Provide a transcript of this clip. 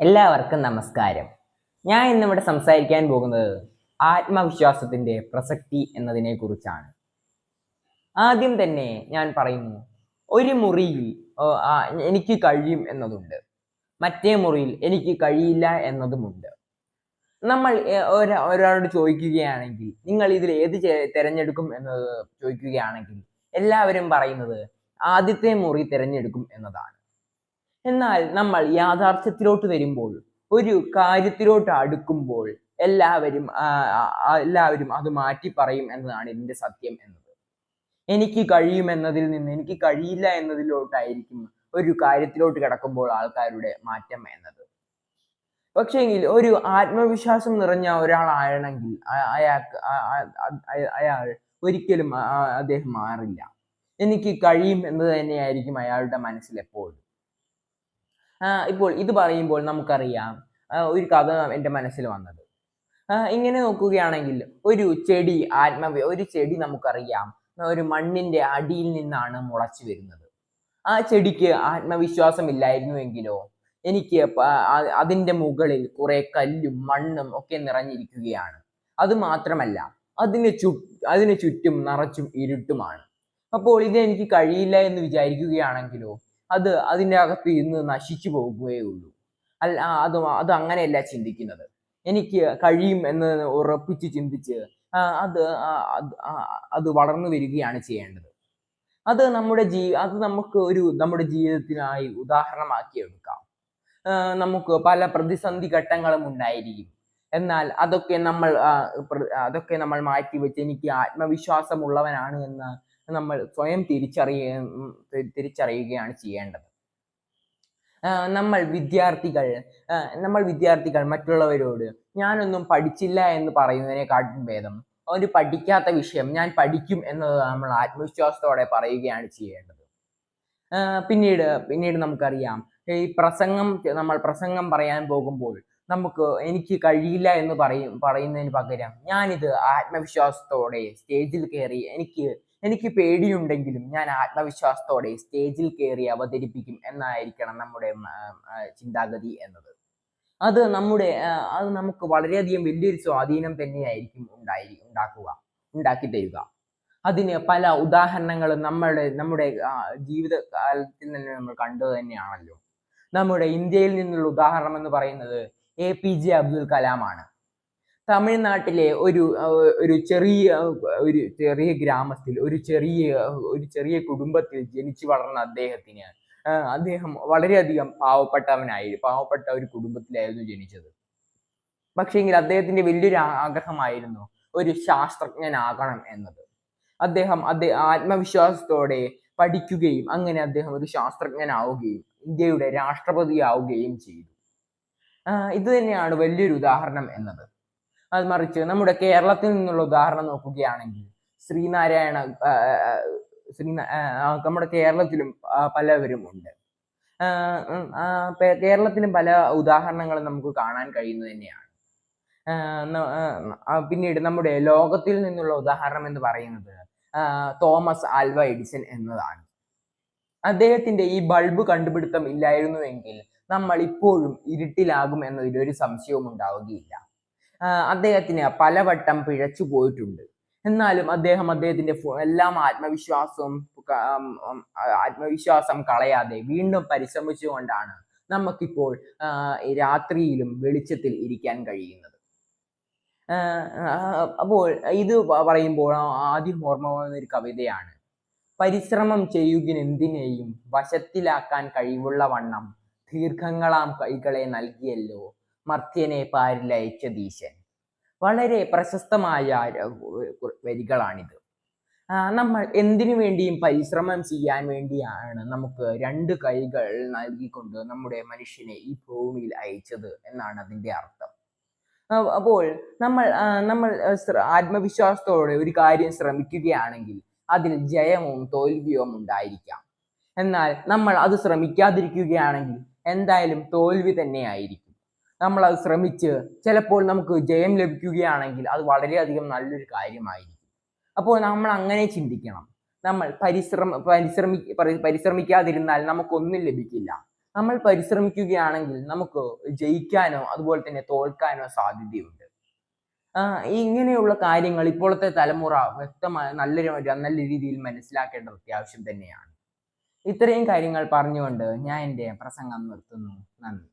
എല്ലാവർക്കും നമസ്കാരം. ഞാൻ ഇന്നിവിടെ സംസാരിക്കാൻ പോകുന്നത് ആത്മവിശ്വാസത്തിന്റെ പ്രസക്തി എന്നതിനെ കുറിച്ചാണ്. ആദ്യം തന്നെ ഞാൻ പറയുന്നു, ഒരു മുറിയിൽ എനിക്ക് കഴിയും എന്നതുണ്ട്, മറ്റേ മുറിയിൽ എനിക്ക് കഴിയില്ല എന്നതുമുണ്ട്. നമ്മൾ ഒരാളോട് ചോദിക്കുകയാണെങ്കിൽ നിങ്ങൾ ഇതിൽ ഏത് തിരഞ്ഞെടുക്കും എന്നത് ചോദിക്കുകയാണെങ്കിൽ എല്ലാവരും പറയുന്നത് ആദ്യത്തെ മുറി തിരഞ്ഞെടുക്കും എന്നതാണ്. എന്നാൽ നമ്മൾ യാഥാർത്ഥ്യത്തിലോട്ട് വരുമ്പോൾ, ഒരു കാര്യത്തിലോട്ട് അടുക്കുമ്പോൾ എല്ലാവരും അത് മാറ്റി പറയും എന്നതാണ് ഇതിന്റെ സത്യം എന്നത്. എനിക്ക് കഴിയുമെന്നതിൽ നിന്ന് എനിക്ക് കഴിയില്ല എന്നതിലോട്ടായിരിക്കും ഒരു കാര്യത്തിലോട്ട് കിടക്കുമ്പോൾ ആൾക്കാരുടെ മാറ്റം എന്നത്. പക്ഷേങ്കിൽ ഒരു ആത്മവിശ്വാസം നിറഞ്ഞ ഒരാളാണെങ്കിൽ അയാൾ ഒരിക്കലും അദ്ദേഹം മാറില്ല. എനിക്ക് കഴിയും എന്ന് തന്നെയായിരിക്കും അയാളുടെ മനസ്സിൽ എപ്പോഴും. ഇപ്പോൾ ഇത് പറയുമ്പോൾ നമുക്കറിയാം, ഒരു കഥ എൻ്റെ മനസ്സിൽ വന്നത്. ഇങ്ങനെ നോക്കുകയാണെങ്കിൽ ഒരു ചെടി നമുക്കറിയാം ഒരു മണ്ണിന്റെ അടിയിൽ നിന്നാണ് മുളച്ചു വരുന്നത്. ആ ചെടിക്ക് ആത്മവിശ്വാസം ഇല്ലായിരുന്നുവെങ്കിലോ എനിക്ക് അതിന്റെ മുകളിൽ കുറെ കല്ലും മണ്ണും ഒക്കെ നിറഞ്ഞിരിക്കുകയാണ്. അത് മാത്രമല്ല, അതിന് ചുറ്റും നിറച്ചും ഇരുട്ടുമാണ്. അപ്പോൾ ഇത് എനിക്ക് കഴിയില്ല എന്ന് വിചാരിക്കുകയാണെങ്കിലോ അതിൻ്റെ അകത്ത് ഇന്ന് നശിച്ചു പോകുകയേ ഉള്ളൂ. അത് അങ്ങനെയല്ല ചിന്തിക്കുന്നത്. എനിക്ക് കഴിയും എന്ന് ഉറപ്പിച്ച് ചിന്തിച്ച് അത് വളർന്നു വരികയാണ് ചെയ്യേണ്ടത്. അത് നമുക്ക് നമ്മുടെ ജീവിതത്തിനായി ഉദാഹരണമാക്കി എടുക്കാം. നമുക്ക് പല പ്രതിസന്ധി ഘട്ടങ്ങളും ഉണ്ടായിരിക്കും. എന്നാൽ അതൊക്കെ നമ്മൾ മാറ്റിവെച്ച് എനിക്ക് ആത്മവിശ്വാസമുള്ളവനാണ് എന്ന് നമ്മൾ സ്വയം തിരിച്ചറിയുകയാണ് ചെയ്യേണ്ടത്. നമ്മൾ വിദ്യാർത്ഥികൾ മറ്റുള്ളവരോട് ഞാനൊന്നും പഠിച്ചില്ല എന്ന് പറയുന്നതിനെക്കാട്ടും ഭേദം ഒരു പഠിക്കാത്ത വിഷയം ഞാൻ പഠിക്കും എന്നത് നമ്മൾ ആത്മവിശ്വാസത്തോടെ പറയുകയാണ് ചെയ്യേണ്ടത്. പിന്നീട് നമുക്കറിയാം, നമ്മൾ പ്രസംഗം പറയാൻ പോകുമ്പോൾ എനിക്ക് കഴിയില്ല എന്ന് പറയുന്നതിന് പകരം ഞാനിത് ആത്മവിശ്വാസത്തോടെ സ്റ്റേജിൽ കയറി എനിക്ക് പേടിയുണ്ടെങ്കിലും ഞാൻ ആത്മവിശ്വാസത്തോടെ സ്റ്റേജിൽ കയറി അവതരിപ്പിക്കും എന്നായിരിക്കണം നമ്മുടെ ചിന്താഗതി എന്നത്. അത് നമുക്ക് വളരെയധികം വലിയൊരു സ്വാധീനം തന്നെയായിരിക്കും ഉണ്ടാക്കി തരിക. അതിന് പല ഉദാഹരണങ്ങളും നമ്മുടെ ജീവിതകാലത്തിൽ തന്നെ നമ്മൾ കണ്ടത് തന്നെയാണല്ലോ. നമ്മുടെ ഇന്ത്യയിൽ നിന്നുള്ള ഉദാഹരണം എന്ന് പറയുന്നത് APJ അബ്ദുൽ കലാമാണ്. തമിഴ്നാട്ടിലെ ഒരു ചെറിയ ഗ്രാമത്തിൽ ഒരു ചെറിയ കുടുംബത്തിൽ ജനിച്ചു വളർന്ന അദ്ദേഹം വളരെയധികം പാവപ്പെട്ട ഒരു കുടുംബത്തിലായിരുന്നു ജനിച്ചത്. പക്ഷേങ്കിൽ അദ്ദേഹത്തിന്റെ വലിയൊരു ആഗ്രഹമായിരുന്നു ഒരു ശാസ്ത്രജ്ഞനാകണം എന്നത്. അദ്ദേഹം ആത്മവിശ്വാസത്തോടെ പഠിക്കുകയും അങ്ങനെ അദ്ദേഹം ഒരു ശാസ്ത്രജ്ഞനാവുകയും ഇന്ത്യയുടെ രാഷ്ട്രപതിയാവുകയും ചെയ്തു. ഇത് തന്നെയാണ് വലിയൊരു ഉദാഹരണം എന്നത്. അത് മറിച്ച് നമ്മുടെ കേരളത്തിൽ നിന്നുള്ള ഉദാഹരണം നോക്കുകയാണെങ്കിൽ നമ്മുടെ കേരളത്തിലും പലവരും ഉണ്ട്. കേരളത്തിലും പല ഉദാഹരണങ്ങളും നമുക്ക് കാണാൻ കഴിയുന്നത് തന്നെയാണ്. പിന്നീട് നമ്മുടെ ലോകത്തിൽ നിന്നുള്ള ഉദാഹരണം എന്ന് പറയുന്നത് തോമസ് ആൽവ എഡിസൺ എന്നതാണ്. അദ്ദേഹത്തിന്റെ ഈ ബൾബ് കണ്ടുപിടുത്തം ഇല്ലായിരുന്നുവെങ്കിൽ നമ്മൾ ഇപ്പോഴും ഇരുട്ടിലാകും എന്നതിൽ ഒരു സംശയവും ഉണ്ടാവുകയില്ല. അദ്ദേഹത്തിന് പലവട്ടം പിഴച്ചു പോയിട്ടുണ്ട്. എന്നാലും അദ്ദേഹത്തിന്റെ എല്ലാം ആത്മവിശ്വാസം കളയാതെ വീണ്ടും പരിശ്രമിച്ചുകൊണ്ടാണ് നമുക്കിപ്പോൾ രാത്രിയിലും വെളിച്ചത്തിൽ ഇരിക്കാൻ കഴിയുന്നത്. അപ്പോൾ ഇത് പറയുമ്പോൾ ആദ്യം ഓർമ്മ വന്ന ഒരു കവിതയാണ്. പരിശ്രമം ചെയ്യുകിനെന്തിനേയും വശത്തിലാക്കാൻ കഴിവുള്ള വണ്ണം ദീർഘങ്ങളാം കൈകളെ നൽകിയല്ലോ മർത്യനെ പാരിലയച്ചതീശൻ. വളരെ പ്രശസ്തമായ വരികളാണിത്. നമ്മൾ എന്തിനു വേണ്ടിയും പരിശ്രമം ചെയ്യാൻ വേണ്ടിയാണ് നമുക്ക് രണ്ട് കൈകൾ നൽകിക്കൊണ്ട് നമ്മുടെ മനുഷ്യനെ ഈ ഭൂമിയിൽ അയച്ചത് എന്നാണ് അതിന്റെ അർത്ഥം. അപ്പോൾ നമ്മൾ ആത്മവിശ്വാസത്തോടെ ഒരു കാര്യം ശ്രമിക്കുകയാണെങ്കിൽ അതിൽ ജയവും തോൽവിയും ഉണ്ടായിരിക്കാം. എന്നാൽ നമ്മൾ അത് ശ്രമിക്കാതിരിക്കുകയാണെങ്കിൽ എന്തായാലും തോൽവി തന്നെയായിരിക്കും. നമ്മൾ അത് ശ്രമിച്ച് ചിലപ്പോൾ നമുക്ക് ജയം ലഭിക്കുകയാണെങ്കിൽ അത് വളരെയധികം നല്ലൊരു കാര്യമായിരിക്കും. അപ്പോൾ നമ്മൾ അങ്ങനെ ചിന്തിക്കണം. നമ്മൾ പരിശ്രമിക്കാതിരുന്നാൽ നമുക്കൊന്നും ലഭിക്കില്ല. നമ്മൾ പരിശ്രമിക്കുകയാണെങ്കിൽ നമുക്ക് ജയിക്കാനോ അതുപോലെ തന്നെ തോൽക്കാനോ സാധ്യതയുണ്ട്. ഇങ്ങനെയുള്ള കാര്യങ്ങൾ ഇപ്പോഴത്തെ തലമുറ വ്യക്തമായി നല്ല രീതിയിൽ മനസ്സിലാക്കേണ്ടത് അത്യാവശ്യം തന്നെയാണ്. ഇത്രയും കാര്യങ്ങൾ പറഞ്ഞുകൊണ്ട് ഞാൻ എൻ്റെ പ്രസംഗം നിർത്തുന്നു. നന്ദി.